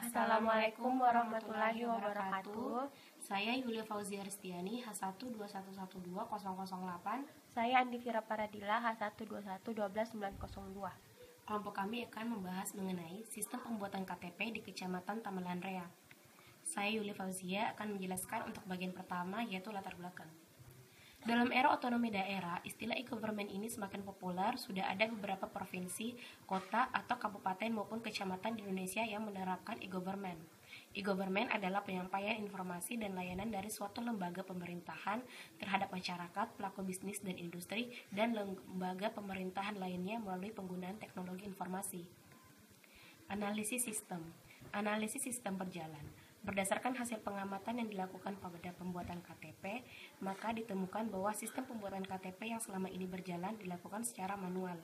Assalamualaikum warahmatullahi wabarakatuh. Saya Yulia Fauzia Ristiani, H121120008. Saya Andi Fira Paradila, H121121902. Kelompok kami akan membahas mengenai sistem pembuatan KTP di Kecamatan Tamelan Rea. Saya Yulia Fauzia akan menjelaskan untuk bagian pertama, yaitu latar belakang. Dalam era otonomi daerah, istilah e-government ini semakin populer. Sudah ada beberapa provinsi, kota, atau kabupaten maupun kecamatan di Indonesia yang menerapkan e-government. E-government adalah penyampaian informasi dan layanan dari suatu lembaga pemerintahan terhadap masyarakat, pelaku bisnis dan industri, dan lembaga pemerintahan lainnya melalui penggunaan teknologi informasi. Analisis sistem berjalan. Berdasarkan hasil pengamatan yang dilakukan pada pembuatan KTP, maka ditemukan bahwa sistem pembuatan KTP yang selama ini berjalan dilakukan secara manual.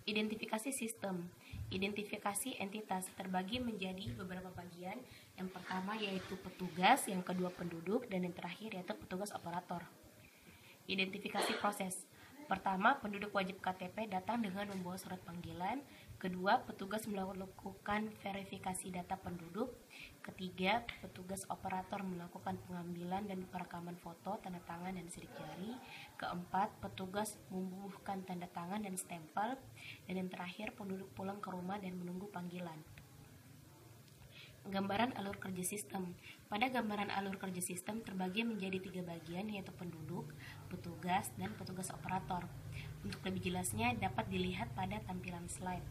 Identifikasi sistem. Identifikasi entitas terbagi menjadi beberapa bagian. Yang pertama yaitu petugas, yang kedua penduduk, dan yang terakhir yaitu petugas operator. Identifikasi proses. Pertama, penduduk wajib KTP datang dengan membawa surat panggilan. Kedua, petugas melakukan verifikasi data penduduk. Ketiga, petugas operator melakukan pengambilan dan perekaman foto, tanda tangan, dan sidik jari. Keempat, petugas membubuhkan tanda tangan dan stempel. Dan yang terakhir, penduduk pulang ke rumah dan menunggu panggilan. Gambaran alur kerja sistem. Pada gambaran alur kerja sistem terbagi menjadi 3 bagian, yaitu penduduk, petugas, dan petugas operator. Untuk lebih jelasnya dapat dilihat pada tampilan slide.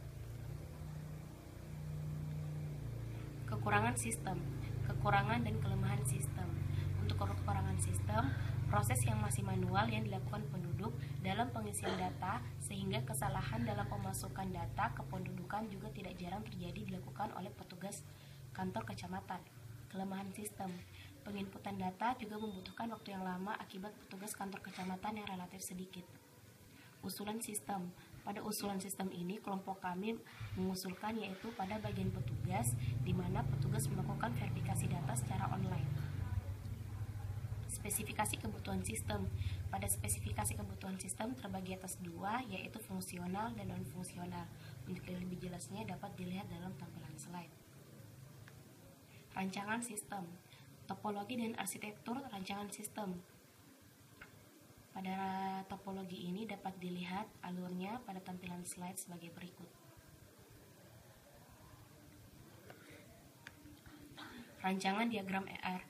Kekurangan sistem. Kekurangan dan kelemahan sistem. Untuk kekurangan sistem, proses yang masih manual yang dilakukan penduduk dalam pengisian data, sehingga kesalahan dalam pemasukan data kependudukan juga tidak jarang terjadi dilakukan oleh petugas kantor kecamatan. Kelemahan sistem. Penginputan data juga membutuhkan waktu yang lama akibat petugas kantor kecamatan yang relatif sedikit. Usulan sistem. Pada usulan sistem ini, kelompok kami mengusulkan yaitu pada bagian petugas, di mana petugas melakukan verifikasi data secara online. Spesifikasi kebutuhan sistem. Pada spesifikasi kebutuhan sistem terbagi atas 2, yaitu fungsional dan non-fungsional. Untuk lebih jelasnya dapat dilihat dalam tampilan slide. Rancangan sistem. Topologi dan arsitektur rancangan sistem. Pada topologi ini dapat dilihat alurnya pada tampilan slide sebagai berikut. Rancangan diagram ER.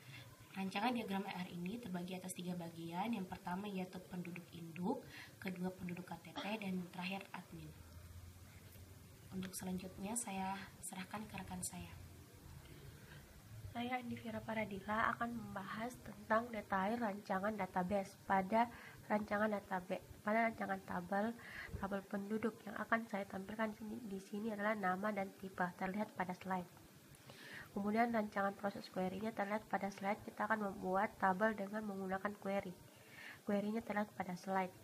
Rancangan diagram ER ini terbagi atas 3 bagian. Yang pertama yaitu penduduk induk, kedua penduduk KTP, dan terakhir admin. Untuk selanjutnya saya serahkan ke rekan saya. Saya Andi Fira Paradila akan membahas tentang detail rancangan database. Pada rancangan tabel penduduk yang akan saya tampilkan di sini adalah nama dan tipe, terlihat pada slide. Kemudian rancangan proses query-nya terlihat pada slide. Kita akan membuat tabel dengan menggunakan query. Query-nya terlihat pada slide.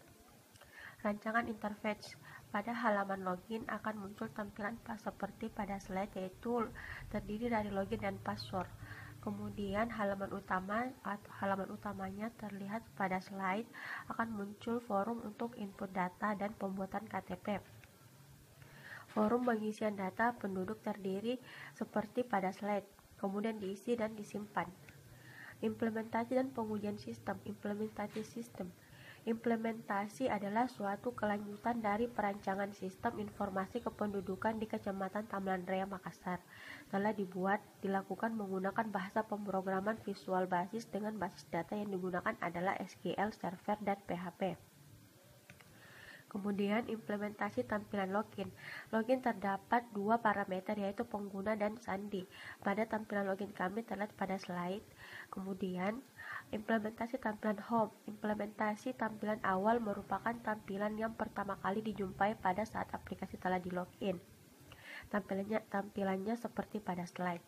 Rancangan interface. Pada halaman login akan muncul tampilan seperti pada slide, yaitu terdiri dari login dan password. Kemudian halaman utamanya terlihat pada slide, akan muncul forum untuk input data dan pembuatan KTP. Forum pengisian data penduduk terdiri seperti pada slide, kemudian diisi dan disimpan. Implementasi dan pengujian sistem. Implementasi adalah suatu kelanjutan dari perancangan sistem informasi kependudukan di Kecamatan Tamelan Rea, Makassar. Telah dilakukan menggunakan bahasa pemrograman Visual Basic dengan basis data yang digunakan adalah SQL Server dan PHP. Kemudian implementasi tampilan login. Login terdapat 2 parameter, yaitu pengguna dan sandi. Pada tampilan login kami terlihat pada slide. Kemudian implementasi tampilan home. Implementasi tampilan awal merupakan tampilan yang pertama kali dijumpai pada saat aplikasi telah di login. Tampilannya seperti pada slide.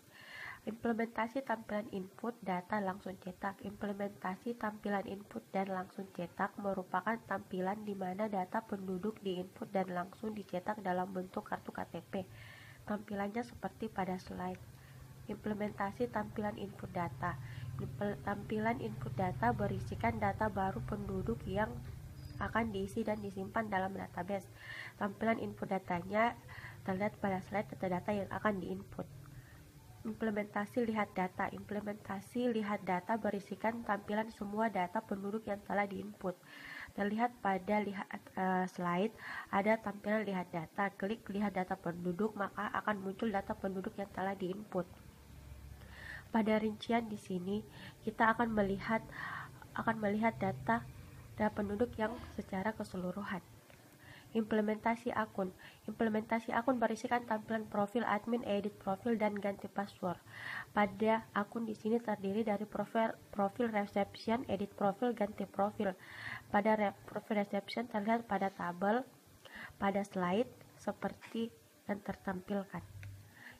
Implementasi tampilan input data langsung cetak. Implementasi tampilan input dan langsung cetak merupakan tampilan di mana data penduduk diinput dan langsung dicetak dalam bentuk kartu KTP. Tampilannya seperti pada slide. Implementasi tampilan input data. Tampilan input data berisikan data baru penduduk yang akan diisi dan disimpan dalam database. Tampilan input datanya terlihat pada slide data-data yang akan diinput. Implementasi lihat data. Implementasi lihat data berisikan tampilan semua data penduduk yang telah diinput. Terlihat pada slide, ada tampilan lihat data. Klik lihat data penduduk, maka akan muncul data penduduk yang telah diinput. Pada rincian di sini, kita akan melihat data penduduk yang secara keseluruhan. Implementasi akun. Implementasi akun berisikan tampilan profil admin, edit profil, dan ganti password. Pada akun di sini terdiri dari profil reception, edit profil, ganti profil. Pada profil reception terlihat pada tabel, pada slide seperti yang tertampilkan.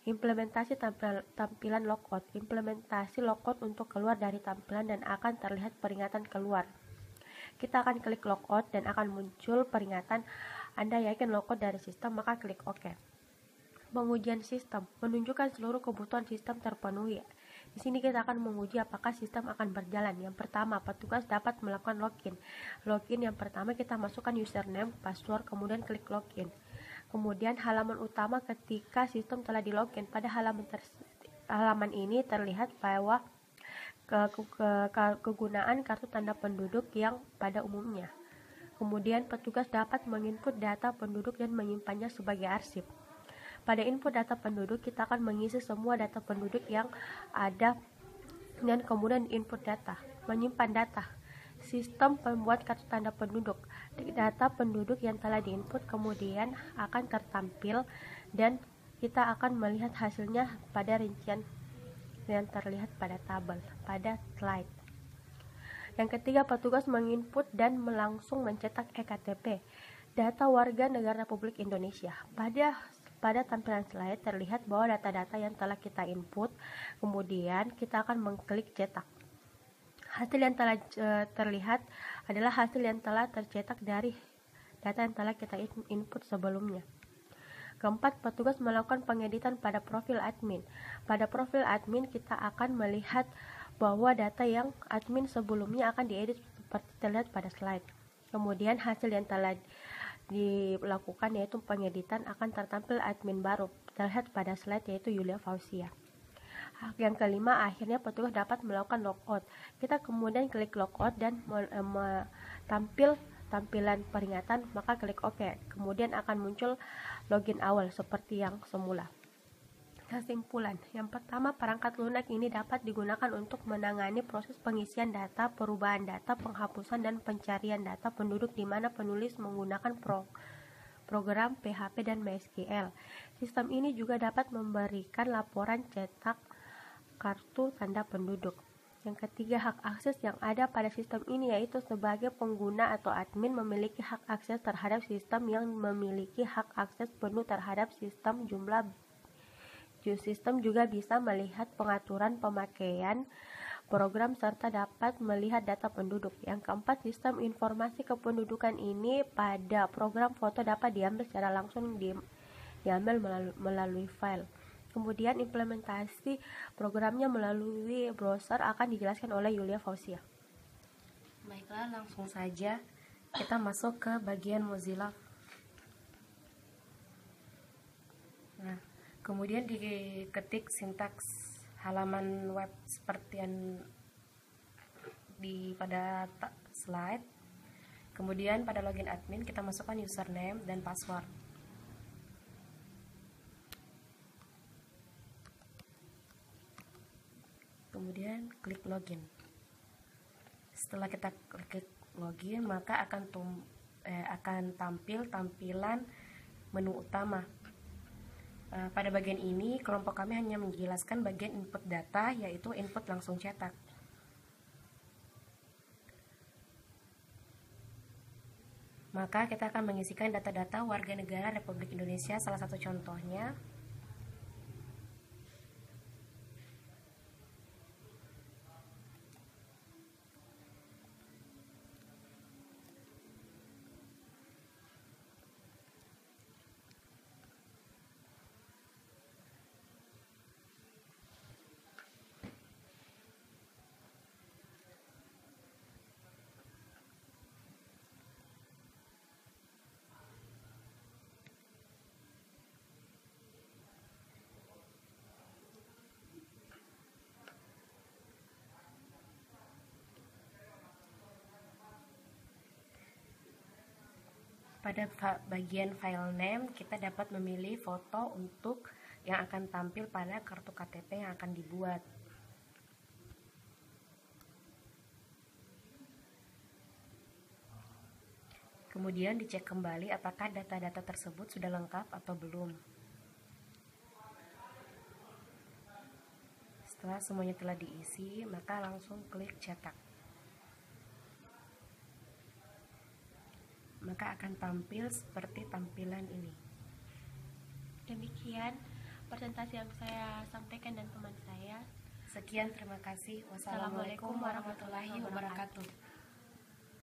Implementasi tampilan logout. Implementasi logout untuk keluar dari tampilan dan akan terlihat peringatan keluar. Kita akan klik logout dan akan muncul peringatan Anda yakin logout dari sistem, maka klik OK. Pengujian sistem menunjukkan seluruh kebutuhan sistem terpenuhi. Di sini kita akan menguji apakah sistem akan berjalan. Yang pertama, petugas dapat melakukan login. Login yang pertama kita masukkan username, password, kemudian klik login. Kemudian halaman utama ketika sistem telah di login. Pada halaman ini terlihat bahwa kegunaan kartu tanda penduduk yang pada umumnya. Kemudian petugas dapat menginput data penduduk dan menyimpannya sebagai arsip. Pada input data penduduk, kita akan mengisi semua data penduduk yang ada dan kemudian input data, menyimpan data. Sistem pembuat kartu tanda penduduk. Data penduduk yang telah diinput kemudian akan tertampil dan kita akan melihat hasilnya pada rincian yang terlihat pada tabel, pada slide. Yang ketiga, petugas menginput dan langsung mencetak eKTP, data warga negara Republik Indonesia. Pada tampilan slide terlihat bahwa data-data yang telah kita input, kemudian kita akan mengklik cetak. Hasil yang telah terlihat adalah hasil yang telah tercetak dari data yang telah kita input sebelumnya. Keempat, petugas melakukan pengeditan pada profil admin. Pada profil admin kita akan melihat bahwa data yang admin sebelumnya akan diedit seperti terlihat pada slide. Kemudian hasil yang telah dilakukan yaitu pengeditan akan tertampil admin baru terlihat pada slide yaitu Yulia Fauzia. Yang kelima, akhirnya petugas dapat melakukan logout. Kita kemudian klik logout dan tampil tampilan peringatan, maka klik OK. Kemudian akan muncul login awal seperti yang semula. Kesimpulan, yang pertama, perangkat lunak ini dapat digunakan untuk menangani proses pengisian data, perubahan data, penghapusan, dan pencarian data penduduk di mana penulis menggunakan program PHP dan MySQL. Sistem ini juga dapat memberikan laporan cetak kartu tanda penduduk. Yang ketiga, hak akses yang ada pada sistem ini yaitu sebagai pengguna atau admin memiliki hak akses terhadap sistem yang memiliki hak akses penuh terhadap sistem Sistem juga bisa melihat pengaturan pemakaian program serta dapat melihat data penduduk. Yang keempat, sistem informasi kependudukan ini pada program foto dapat diambil secara langsung diambil melalui file. Kemudian implementasi programnya melalui browser akan dijelaskan oleh Yulia Fauzia. Baiklah, langsung saja kita masuk ke bagian Mozilla. Nah, kemudian diketik sintaks halaman web seperti yang pada slide. Kemudian pada login admin kita masukkan username dan password. Kemudian klik login. Setelah kita klik login, maka akan tampil tampilan menu utama. Pada bagian ini, kelompok kami hanya menjelaskan bagian input data, yaitu input langsung cetak. Maka kita akan mengisikan data-data warga negara Republik Indonesia, salah satu contohnya. Pada bagian file name, kita dapat memilih foto untuk yang akan tampil pada kartu KTP yang akan dibuat. Kemudian dicek kembali apakah data-data tersebut sudah lengkap atau belum. Setelah semuanya telah diisi, maka langsung klik cetak. Maka akan tampil seperti tampilan ini. Demikian presentasi yang saya sampaikan dan teman saya. Sekian, terima kasih. Wassalamualaikum warahmatullahi wabarakatuh.